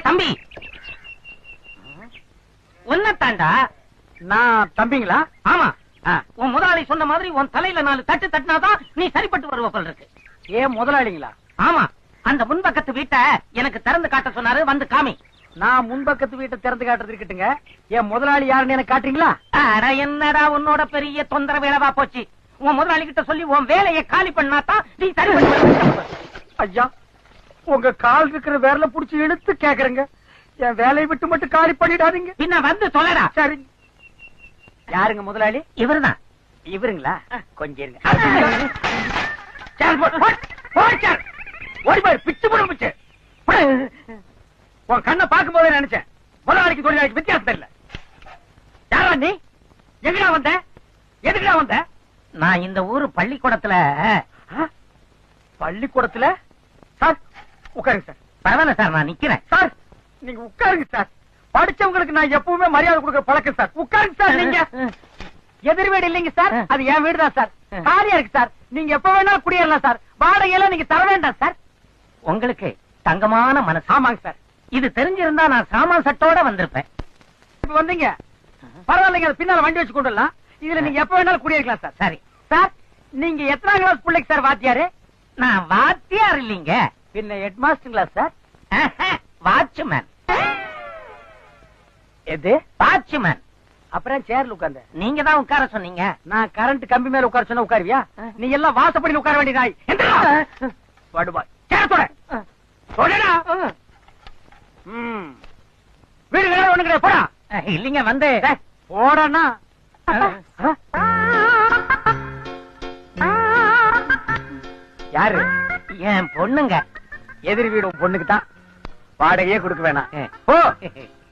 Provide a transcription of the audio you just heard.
தம்பி ஒன்னத்தாண்டா. நான் தம்பிங்களா? ஆமா, உன் முதலாளி சொன்ன மாதிரி உன் தலையில 4 தட்டு தட்டினாதான் நீ சரிப்பட்டு வருவ போல இருக்கு. ஏன் முதலாளிங்களா? ஆமா, அந்த முன்பக்கத்து வீட்டை எனக்கு திறந்து காட்ட சொன்னாரு, வந்து காமி. நான் முன்பக்கத்து வீட்டை திறந்து காட்டுறது இருக்கட்டுங்க. என் முதலாளி யாருன்னு எனக்கு காட்டுறீங்களா? அட என்னடா உன்னோட பெரிய தொந்தரவு வேலைவா போச்சு. உன் முதலாளி கிட்ட சொல்லி உன் வேலையை காலி பண்ணாதான் நீ சரிப்பட்டு வருவ. ஐயா, உங்க கால் இருக்கிற வேர்ல புடிச்சு இழுத்து கேக்குறேங்க, என் வேலையை விட்டு மட்டும் காலி பண்ணிடாதீங்க. பின்ன வந்து தொலைடா. சரி. யாருங்க முதலாளி? இவருதான். இவருங்களா? கொஞ்சம் இருங்க. ஓடி போய் பிச்சு போட பிச்சு. உன் கண்ணை பார்க்கும் போதே நினைச்சேன் முதலாளிக்கு தொழிலாளிக்கு வித்தியாசம் தெரியல. யாரா நீ? எங்கடா வந்த? எதுக்குடா வந்த? நான் இந்த ஊரு பள்ளிக்கூடத்துல. பள்ளிக்கூடத்துல? சார் உட்காருங்க சார். பரவாயில்ல சார், நான் நிக்கிறேன். சார் நீங்க உட்காருங்க சார். படிச்சவங்களுக்கு நான் எப்பவுமே மரியாதை கொடுக்க பழக்கம் சார். உட்காருங்க சார். நீங்க எதிர் வீடு இல்லைங்க சார், அது என் வீடு தான் சார். காலியா இருக்கு சார். நீங்க எப்ப வேணாலும் குடியேறலாம் சார். வாடகையெல்லாம் நீங்க தர வேண்டாம் சார். உங்களுக்கு தங்கமான மனசு. ஆமாங்க சார். இது தெரிஞ்சிருந்தா நான் சாமான் சட்டோட வந்திருப்பேன். இப்ப வந்தீங்க பரவாயில்லைங்க, அது பின்னால வண்டி வச்சு கொண்டு வரலாம். இதுல நீங்க எப்ப வேணாலும் குடியேறலாம் சார். சரி சார், நீங்க எத்தனாம் கிளாஸ் பிள்ளைக்கு சார் வாத்தியாரு? நான் வாத்தியார் இல்லீங்க, பின்ன ஹெட் மாஸ்டருங்களா சார்? வாட்ச்மேன். எது? வாட்ச்மேன். அப்புறம் சேர்ல உட்கார்ந்த? நீங்க தான் உட்கார சொன்னீங்க. நான் கரண்ட் கம்பி மேல உட்கார சொன்ன உட்காருவியா? நீ எல்லாம் வாசப்படியில் உட்கார வேண்டிய நாய். படுவாய். சேரத்தோட வீடு கிடையாது, ஒண்ணு கிடையாது. போடா. இல்லீங்க, வந்து போடனா. யாரு? என் பொண்ணுங்க. எதிர் வீடு பொண்ணுக்கு தான். வாடகையே கொடுக்க வேணாம். ஓ